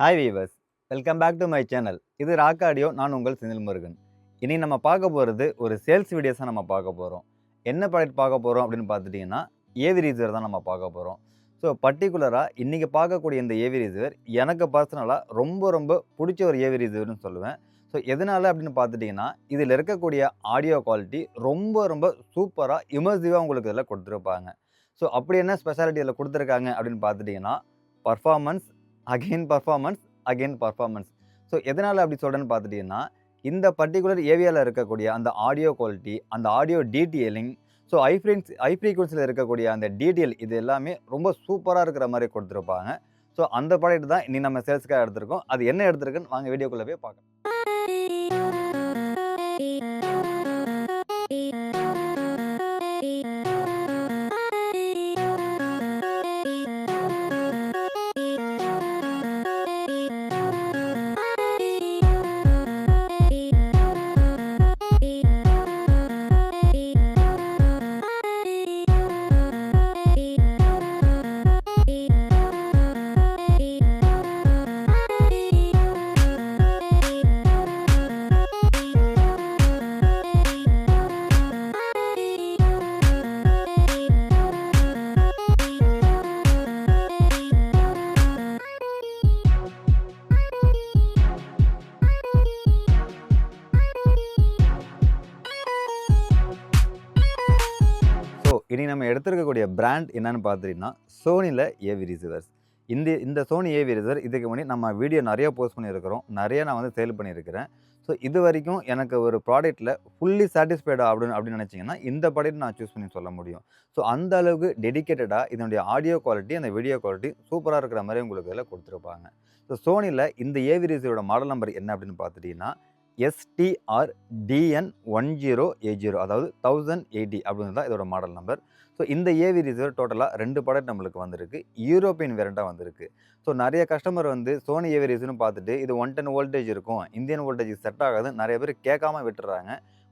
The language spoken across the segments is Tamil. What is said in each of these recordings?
Hi viewers, welcome back to my channel. இது ராக் ஆடியோ. நான் உங்கள் செந்தில் முருகன். இனி நம்ம பார்க்க போகிறது ஒரு சேல்ஸ் வீடியோஸாக நம்ம பார்க்க போகிறோம். என்ன ப்ராடக்ட் பார்க்க போகிறோம் அப்படின்னு பார்த்துட்டிங்கன்னா, ஏவி ரிசீவர் தான் நம்ம பார்க்க போகிறோம். ஸோ பர்ட்டிகுலராக இன்றைக்கி பார்க்கக்கூடிய இந்த ஏவி ரிசீவர் எனக்கு பர்சனலாக ரொம்ப ரொம்ப பிடிச்ச ஒரு ஏவி ரிசீவர்னு சொல்லுவேன். ஸோ எதனால் அப்படின்னு பார்த்துட்டிங்கன்னா, இதில் இருக்கக்கூடிய ஆடியோ குவாலிட்டி ரொம்ப ரொம்ப சூப்பராக இமர்சிவாக உங்களுக்கு இதில் கொடுத்துருப்பாங்க. ஸோ அப்படி என்ன ஸ்பெஷாலிட்டி இதில் கொடுத்துருக்காங்க அப்படின்னு பார்த்துட்டிங்கன்னா, பர்ஃபார்மன்ஸ் அகைன் பர்ஃபார்மன்ஸ். ஸோ எதனால் அப்படி சொல்கிறேன்னு பார்த்துட்டிங்கன்னா, இந்த பர்ட்டிகுலர் ஏவியாவில் இருக்கக்கூடிய அந்த ஆடியோ குவாலிட்டி, அந்த ஆடியோ டீட்டெயிலிங், ஸோ ஹை ஃப்ரீக்வன்சியில் இருக்கக்கூடிய அந்த டீட்டெயில் இது எல்லாமே ரொம்ப சூப்பராக இருக்கிற மாதிரி கொடுத்துருப்பாங்க. ஸோ அந்த ப்ராடக்ட் தான் இன்னைக்கு நம்ம சேல்ஸ்க்காக எடுத்திருக்கோம். அது என்ன எடுத்திருக்குன்னு வாங்க வீடியோக்குள்ளே போய் பார்க்கலாம். இனி நம்ம எடுத்திருக்கக்கூடிய பிராண்ட் என்னன்னு பார்த்துட்டிங்கன்னா, சோனியில் ஏவி ரிசீவர்ஸ். இந்த சோனி ஏவி ரிசீவர் இதுக்கு முன்னாடி நம்ம வீடியோ நிறைய போஸ்ட் பண்ணியிருக்கிறோம். நிறைய நான் வந்து சேல் பண்ணியிருக்கிறேன். ஸோ இது வரைக்கும் எனக்கு ஒரு ப்ராடக்ட்டில் ஃபுல்லி சாட்டிஸ்ஃபைடு அப்படின்னு நினச்சிங்கன்னா, இந்த ப்ராடக்ட் நான் சூஸ் பண்ணி சொல்ல முடியும். ஸோ அந்த அளவுக்கு டெடிக்கேட்டடாக இதனுடைய ஆடியோ குவாலிட்டி, அந்த வீடியோ குவாலிட்டி சூப்பராக இருக்கிற மாதிரி உங்களுக்கு இதில் கொடுத்துருப்பாங்க. ஸோ சோனியில் இந்த ஏவி ரிசீவரோட மாடல் நம்பர் என்ன அப்படின்னு பார்த்துட்டிங்கன்னா, STR-DN1080, அதாவது 1080 அப்படின்னு தான் இதோட மாடல் நம்பர். ஸோ இந்த ஏவி ரிசீவர் டோட்டலாக 2 ப்ராடக்ட் நம்மளுக்கு வந்திருக்கு. யூரோப்பியன் வேரியண்ட்டாக வந்திருக்கு. ஸோ நிறைய கஸ்டமர் வந்து சோனி ஏவி ரிசீவர்னு பார்த்துட்டு இது 110 வோல்டேஜ் இருக்கும், இந்தியன் வோல்டேஜ் செட் ஆகாது நிறைய பேர் கேட்காம விட்டுறாங்க.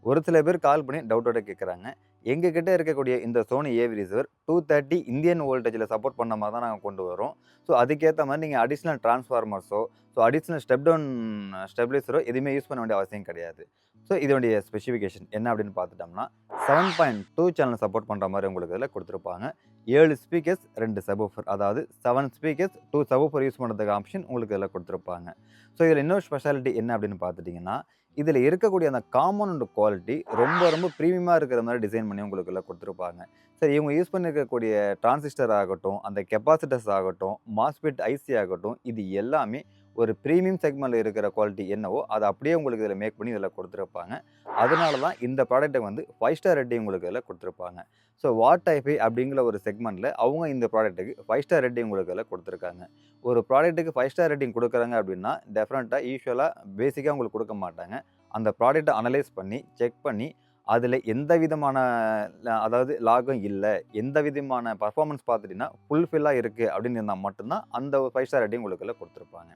ஒரு சில பேர் கால் பண்ணி டவுட்டோட கேட்குறாங்க. எங்ககிட்ட இருக்கக்கூடிய இந்த சோனி ஏவி ரிசீவர் 230 இந்தியன் வோல்டேஜில் சப்போர்ட் பண்ண மாதிரி தான் நாங்கள் கொண்டு வரோம். ஸோ அதுக்கேற்ற மாதிரி நீங்கள் அடிஷ்னல் டிரான்ஸ்ஃபார்மர்ஸோ, ஸோ அடிஷ்னல் ஸ்டெப் டவுன் ஸ்டெபிலைசரோ எதுவுமே யூஸ் பண்ண வேண்டிய அவசியம் கிடையாது. ஸோ இதனுடைய ஸ்பெசிஃபிகேஷன் என்ன அப்படின்னு பார்த்துட்டோம்னா, 7.2 சேனல் சப்போர்ட் பண்ணுற மாதிரி உங்களுக்கு இதில் கொடுத்துருப்பாங்க. 7 ஸ்பீக்கர்ஸ் 2 சப்வூஃபர், அதாவது 7 ஸ்பீக்கர்ஸ் 2 சப்வூஃபர் யூஸ் பண்ணுறதுக்கு ஆப்ஷன் உங்களுக்கு இதில் கொடுத்துருப்பாங்க. ஸோ இதில் இன்னொரு ஸ்பெஷாலிட்டி என்ன அப்படின்னு பார்த்துட்டிங்கன்னா, இதில் இருக்கக்கூடிய அந்த காம்பவுண்ட் குவாலிட்டி ரொம்ப ரொம்ப ப்ரீமியமாக இருக்கிற மாதிரி டிசைன் பண்ணி உங்களுக்கு எல்லாம் கொடுத்துருப்பாங்க. சரி, இவங்க யூஸ் பண்ணியிருக்கக்கூடிய டிரான்சிஸ்டர் ஆகட்டும், அந்த கெப்பாசிட்டர்ஸ் ஆகட்டும், மாஸ்பெட் ஐசி ஆகட்டும், இது எல்லாமே ஒரு ப்ரீமியம் செக்மெண்ட்டில் இருக்கிற குவாலிட்டி என்னவோ அதை அப்படியே உங்களுக்கு இதில் மேக் பண்ணி இதில் கொடுத்துருப்பாங்க. அதனால தான் இந்த ப்ராடக்ட்டை வந்து 5 ஸ்டார் ரேட்டிங் உங்களுக்கு இதில் கொடுத்துருப்பாங்க. ஸோ வாட் ஐஃபை அப்படிங்கிற ஒரு செக்மெண்ட்டில் அவங்க இந்த ப்ராடக்ட்டுக்கு 5 ஸ்டார் ரேட்டிங் உங்களுக்கு இதில் கொடுத்துருக்காங்க. ஒரு ப்ராடக்ட்டுக்கு 5 ஸ்டார் ரேட்டிங் கொடுக்குறாங்க அப்படின்னா டெஃபினட்டாக யூஸ்வலாக பேசிக்காக உங்களுக்கு கொடுக்க மாட்டாங்க. அந்த ப்ராடக்ட்டை அனலைஸ் பண்ணி செக் பண்ணி அதில் எந்த விதமான அதாவது லாகும் இல்லை, எந்த விதமான பர்ஃபார்மன்ஸ் பார்த்துட்டிங்கன்னா ஃபுல்ஃபில்லாக இருக்குது அப்படின்னு இருந்தால் மட்டும்தான் அந்த 5 ஸ்டார் ரேட்டிங் உங்களுக்கு கொடுத்துருப்பாங்க.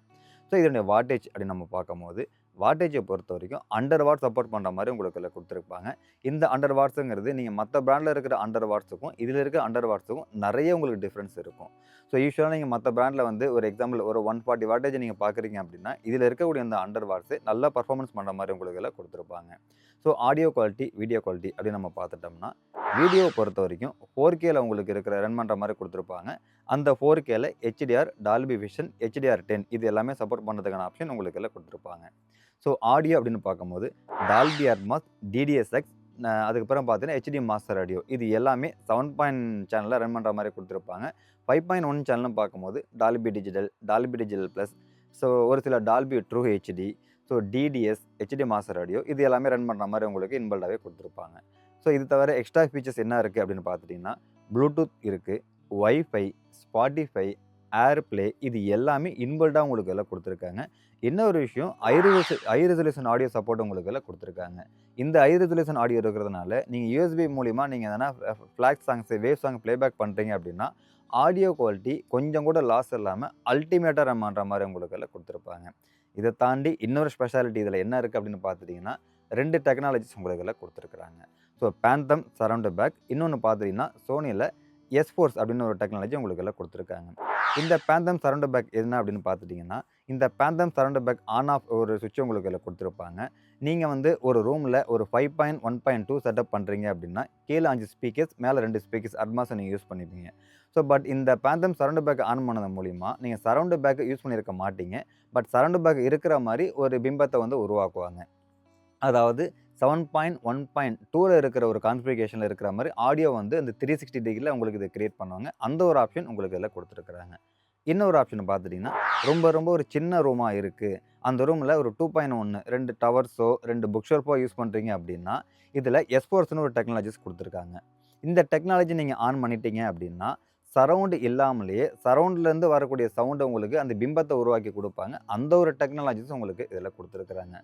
ஸோ இதனுடைய வாட்டேஜ் அப்படின்னு நம்ம பார்க்கும்போது, வாட்டேஜை பொறுத்த வரைக்கும் அண்டர் வாட் சப்போர்ட் பண்ணுற மாதிரி உங்களுக்கு இதில் கொடுத்துருப்பாங்க. இந்த அண்டர் வாட்ஸுங்கிறது நீங்கள் மற்ற பிராண்டில் இருக்கிற அண்டர் வாட்ஸுக்கும் இதில் இருக்கிற அண்டர் வாட்ஸுக்கும் நிறைய உங்களுக்கு டிஃப்ரென்ஸ் இருக்கும். ஸோ யூஸ்வலாக நீங்கள் மற்ற பிராண்டில் வந்து ஒரு எக்ஸாம்பிள் ஒரு 140 வாட்டேஜ் நீங்கள் பார்க்குறீங்க அப்படின்னா, இதில் இருக்கக்கூடிய அந்த அண்டர் வாட்ஸு நல்லா பர்ஃபார்மன்ஸ் பண்ணுற மாதிரி உங்களுக்கு இதில் கொடுத்துருப்பாங்க. So audio quality, video quality அப்படின்னு நம்ம பார்த்துட்டோம்னா, வீடியோவை பொறுத்த வரைக்கும் 4Kல உங்களுக்கு இருக்கிற ரன் பண்ணுற மாதிரி கொடுத்துருப்பாங்க. அந்த 4Kல HDR, டால்பி விஷன், HDR10 இது எல்லாமே சப்போர்ட் பண்ணுறதுக்கான ஆப்ஷன் உங்களுக்கு எல்லாம் கொடுத்துருப்பாங்க. ஸோ ஆடியோ அப்படின்னு பார்க்கும்போது டால்பி அட்மாஸ், DDSX, அதுக்கப்புறம் பார்த்தீங்கன்னா HD மாஸ்டர் ஆடியோ இது எல்லாமே 7 சேனலில் ரன் பண்ணுற மாதிரி கொடுத்துருப்பாங்க. 5.1 சேனல்னு பார்க்கும்போது டால்பி டிஜிட்டல் ப்ளஸ், ஸோ ஒரு சில Dolby true HD, so DDS, HD master audio இது எல்லாமே ரன் பண்ணுற மாதிரி உங்களுக்கு இன்பில்டாகவே கொடுத்துருப்பாங்க. ஸோ இது தவிர எக்ஸ்ட்ரா ஃபீச்சர்ஸ் என்ன இருக்குது அப்படின்னு பார்த்துட்டிங்கன்னா, ப்ளூடூத் இருக்குது, வைஃபை, ஸ்பாட்டிஃபை, ஏர்ப்ளே இது எல்லாமே இன்பில்டாக உங்களுக்கு எல்லாம் கொடுத்துருக்காங்க. இன்னொரு விஷயம், ஹை ரெசல்யூஷன் ஆடியோ சப்போர்ட் உங்களுக்கு எல்லாம் கொடுத்துருக்காங்க. இந்த ஹை ரெசல்யூஷன் ஆடியோ இருக்கிறதுனால நீங்கள் USB மூலிமா நீங்கள் எதனா FLAC songs, wave song playback பண்ணுறீங்க அப்படின்னா ஆடியோ குவாலிட்டி கொஞ்சம் கூட லாஸ் இல்லாமல் அல்டிமேட்டாக ரன் பண்ணுற மாதிரி உங்களுக்கு எல்லாம் கொடுத்துருப்பாங்க. இதை தாண்டி இன்னொரு ஸ்பெஷாலிட்டி இதில் என்ன இருக்குது அப்படின்னு பார்த்துட்டிங்கன்னா, 2 டெக்னாலஜிஸ் உங்களுக்கு எல்லாம் கொடுத்துருக்குறாங்க. ஸோ பேந்தம் சரவுண்ட் பேக், இன்னொன்று பார்த்துட்டிங்கன்னா சோனியில் எஸ்ஃபோர்ஸ் அப்படின்னு ஒரு டெக்னாலஜி உங்களுக்கு எல்லாம் கொடுத்துருக்காங்க. இந்த பேந்தம் சரவுண்ட் பேக் என்ன அப்படின்னு பார்த்துட்டிங்கன்னா, இந்த phantom surround back on off ஒரு சுவிட்ச் உங்களுக்கு இதில குடுத்துருப்பாங்க. நீங்க வந்து ஒரு ரூம்ல ஒரு 5.1.2 செட்டப் பண்றீங்க அப்படின்னா, கீழ 5 ஸ்பீக்கர்ஸ், மேல 2 ஸ்பீக்கர்ஸ் அட்மாஸ நீங்க யூஸ் பண்ணிப்பீங்க. பட் இந்த பேந்தம் சரவுண்ட் பேக் ஆன் பண்ணது மூலியமா, நீங்க சரவுண்ட் பேக் யூஸ் பண்ணியிருக்க மாட்டீங்க. பட் சரவுண்ட் பேக் இருக்கிற மாரி ஒரு பிம்பத்த வந்து உருவாக்குவாங்க. அதாவது 7.1.2ல இருக்கிற ஒரு கான்ஃபிகரேஷன்ல இருக்கிற மாரி ஆடியோ வந்து அந்த 360 டிகிரில உங்களுக்கு இத கிரியேட் பண்ணுவாங்க. அந்த ஒரு ஆப்ஷன் உங்களுக்கு இதில குடுத்துருக்காங்க. இன்னொரு ஆப்ஷன் பார்த்துட்டீங்கன்னா, ரொம்ப ரொம்ப ஒரு சின்ன ரூமா இருக்கு. அந்த ரூம்ல ஒரு 2.1 2 டவர்ஸோ, 2 புக் ஷெல்ஃபோ யூஸ் பண்றீங்க அப்படின்னா, இதில எஸ்-ஃபோர்ஸ்ன்னு ஒரு டெக்னாலஜிஸ் குடுத்துருக்காங்க. இந்த டெக்னாலஜி நீங்க ஆன் பண்ணிட்டீங்க அப்படின்னா, சரவுண்ட் இல்லாமலேயே சரவுண்ட்லேருந்து வரக்கூடிய சவுண்ட் உங்களுக்கு அந்த பிம்பத்த உருவாக்கி குடுப்பாங்க. அந்த ஒரு டெக்னாலஜிஸ் உங்களுக்கு இதில குடுத்துருக்காங்க.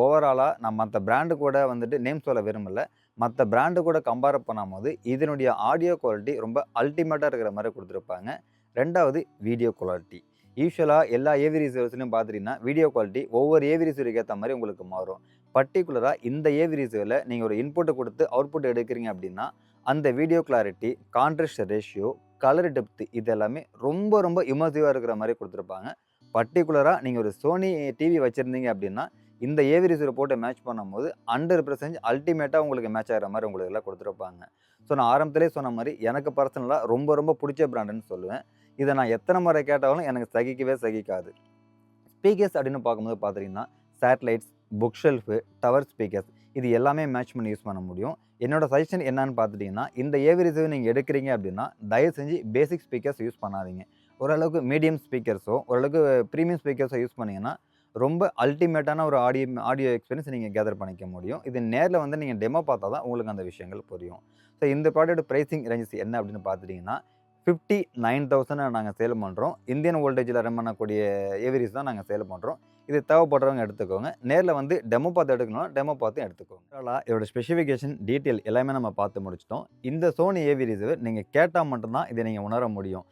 ஓவராலா நான் மத்த பிராண்ட் கூட வந்துட்டு நேம் சொல்ல விரும்பல. மத்த பிராண்ட் கூட கம்பேர் பண்ணும்போது, இதனுடைய ஆடியோ குவாலிட்டி ரொம்ப அல்டிமேட்டா இருக்கிற மாரி குடுத்துருப்பாங்க. 2வது வீடியோ குவாலிட்டி. யூசுவலா எல்லா ஏவி ரிசீவர்ஸ்லயும் பார்த்துட்டீங்கன்னா, வீடியோ குவாலிட்டி ஒவ்வொரு ஏவி ரிசீவருக்கு ஏத்த மாரி உங்களுக்கு மாறும். பர்ட்டிகுலரா இந்த ஏவி ரிசீவர்ல நீங்க ஒரு இன்புட்ட குடுத்து அவுட்புட் எடுக்கிறீங்க அப்படின்னா, அந்த video clarity, contrast ratio, colour depth இது எல்லாமே ரொம்ப ரொம்ப இம்மர்சிவா இருக்கிற மாரி குடுத்துருப்பாங்க. பர்ட்டிகுலரா நீங்க ஒரு Sony டிவி வச்சிருந்தீங்க அப்படின்னா, இந்த ஏவி ரிசீவர் போட்டு மேட்ச் பண்ணும்போது 100% அல்டிமேட்டா உங்களுக்கு மேட்ச் ஆகுற மாரி உங்களுக்கு எல்லாம் குடுத்துருப்பாங்க. நான் ஆரம்பத்திலேயே சொன்ன மாரி எனக்கு பர்சனலா ரொம்ப ரொம்ப புடிச்ச பிராண்டுன்னு சொல்லுவேன். இத நான் எத்தன முறை கேட்டாலும் எனக்கு சகிக்கவே சகிக்காது. ஸ்பீக்கர்ஸ் அப்படின்னு பார்க்கும்போது பார்த்துட்டீங்கன்னா, satellites, book shelf, tower speakers இது எல்லாமே மேட்ச் பண்ணி யூஸ் பண்ண முடியும். என்னோட சஜஷன் என்னன்னு பார்த்துட்டீங்கன்னா, இந்த ஏவி ரிசீவர் நீங்க எடுக்கிறீங்க அப்படின்னா, தயவு செஞ்சு பேசிக் ஸ்பீக்கர்ஸ் யூஸ் பண்ணாதீங்க. ஓரளவுக்கு மீடியம் ஸ்பீக்கர்ஸோ, ஓரளவுக்கு பிரீமியம் ஸ்பீக்கர்ஸோ யூஸ் பண்ணீங்கன்னா, ரொம்ப அல்டிமேட்டான ஒரு ஆடியோ எக்ஸ்பீரியன்ஸ் நீங்க கேதர் பண்ணிக்க முடியும். இது நேர்ல வந்து நீங்க டெமோ பார்த்தா தான் உங்களுக்கு அந்த விஷயங்கள் புரியும். இந்த ப்ராடக்ட் பிரைசிங் ரேஞ்சஸ் என்ன அப்படின்னு பார்த்துட்டீங்கன்னா, 59,000 நாங்க சேல் பண்றோம். இந்தியன் வோல்டேஜ்ல ரன் பண்ணக்கூடிய ஏவிரிஸ் தான் நாங்க சேல் பண்றோம். இது தேவைப்படுறவங்க எடுத்துக்கோங்க. நேர்ல வந்து டெமோ பார்த்து எடுக்கணும்னா, டெமோ பார்த்தும் எடுத்துக்கோங்க. ஓவராலா இதோட ஸ்பெசிஃபிகேஷன், டீட்டெயில் எல்லாமே நம்ம பார்த்து முடிச்சுட்டோம். இந்த Sony ஏவி ரிசீவர் நீங்க கேட்டா மட்டும் தான் இத நீங்க உணர முடியும்.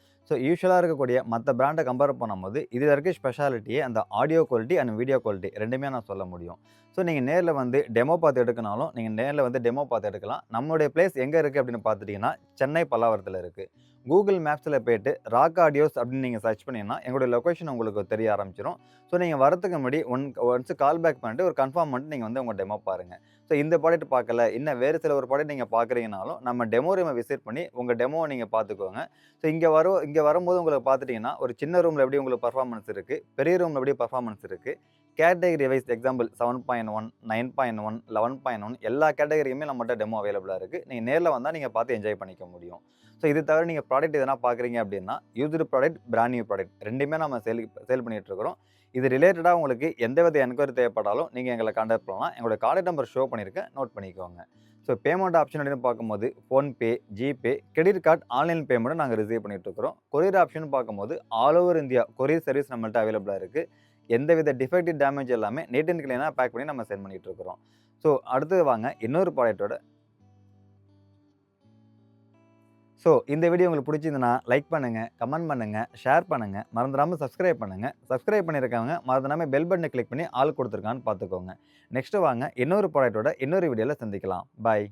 யூசுவலா இருக்கக்கூடிய மத்த பிராண்ட கம்பேர் பண்ணும்போது, இதுல இருக்க ஸ்பெஷாலிட்டியே அந்த audio quality and video quality 2மே நான் சொல்ல முடியும். நீங்க நேர்ல வந்து டெமோ பார்த்து எடுக்கனாலும், நீங்க நேர்ல வந்து டெமோ பார்த்து எடுக்கலாம். நம்மளுடைய பிளேஸ் எங்க இருக்கு அப்படின்னு பார்த்துட்டீங்கன்னா, சென்னை பல்லாவரத்துல இருக்கு. Google மேப்ஸ்ல போயிட்டு ராக் ஆடியோஸ் அப்படின்னு நீங்க சர்ச் பண்ணீங்கன்னா, எங்களுடைய லொகேஷன் உங்களுக்கு தெரிய ஆரம்பிச்சுரும். நீங்க வரதுக்கு முன்னாடி ஒன்ஸ் கால் பேக் பண்ணிட்டு ஒரு கன்ஃபார்ம் பண்ணிட்டு நீங்க வந்து உங்க டெமோ பாருங்க. இந்த ப்ராடக்ட் பார்க்கல, இன்னும் வேறு சில ஒரு ப்ராடக்ட் நீங்க பார்க்குறீங்கனாலும், நம்ம டெமோ ரூம விசிட் பண்ணி உங்க டெமோவ நீங்க பார்த்துக்கோங்க. இங்க வரும்போது உங்களுக்கு பார்த்துட்டீங்கன்னா, ஒரு சின்ன ரூம்ல எப்படி உங்களுக்கு பெர்ஃபார்மன்ஸ் இருக்கு, பெரிய ரூம்ல எப்படி பெர்ஃபார்மன்ஸ் இருக்கு, கேட்டகரி வைஸ் எக்ஸாம்பிள் 7.1, 9.1, 11.1 எல்லா கேட்டகரியுமே நம்மட்ட டெமோ அவைலபிளா இருக்கு. நீங்க நேர்ல வந்தா நீங்க பார்த்து என்ஜாய் பண்ணிக்க முடியும். இது தவிர நீங்க ப்ராடக்ட் எதனா பார்க்குறீங்க அப்படின்னா, used product, brand new product 2மே நம்ம சேல் பண்ணிட்டு இருக்கிறோம். இது ரிலேட்டடா உங்களுக்கு எந்த வித என்குயரி தேவைப்பட்டாலும் நீங்க எங்கள கான்டாக்ட் பண்ணலாம். எங்களோட கான்டாக்ட் நம்பர் ஷோ பண்ணியிருக்கேன். நோட் பண்ணிக்கோங்க. பேமெண்ட் ஆப்ஷன் அப்படின்னு பார்க்கும்போது, PhonePe, GPay, credit card, online பேமெண்ட்டும் நாங்க ரிசீவ் பண்ணிட்டு இருக்கிறோம். கொரியர் ஆப்ஷன் பார்க்கும்போது, all over India courier service நம்மள்ட்ட அவைலபிளா இருக்கு. எந்தவித டிஃபெக்டிவ் டேமேஜ் எல்லாமே நீட் அண்ட் கிளீனா பேக் பண்ணி நம்ம சென்ட் பண்ணிட்டு இருக்கிறோம். அடுத்தது வாங்க இன்னொரு ப்ராடக்ட்டோட இந்த வீடியோ உங்களுக்கு பிடிச்சிருந்ததுன்னா, லைக் பண்ணுங்க, கமெண்ட் பண்ணுங்க, ஷேர் பண்ணுங்க. மறந்துடாம சப்ஸ்கிரைப் பண்ணுங்க. சப்ஸ்கிரைப் பண்ணியிருக்கவங்க மறந்துடாம பெல் பட்டன கிளிக் பண்ணி ஆல் குடுத்துருக்கான்னு பார்த்துக்கோங்க. நெக்ஸ்ட் வாங்க இன்னொரு ப்ராடக்ட்டோட இன்னொரு வீடியோல சந்திக்கலாம். பாய்.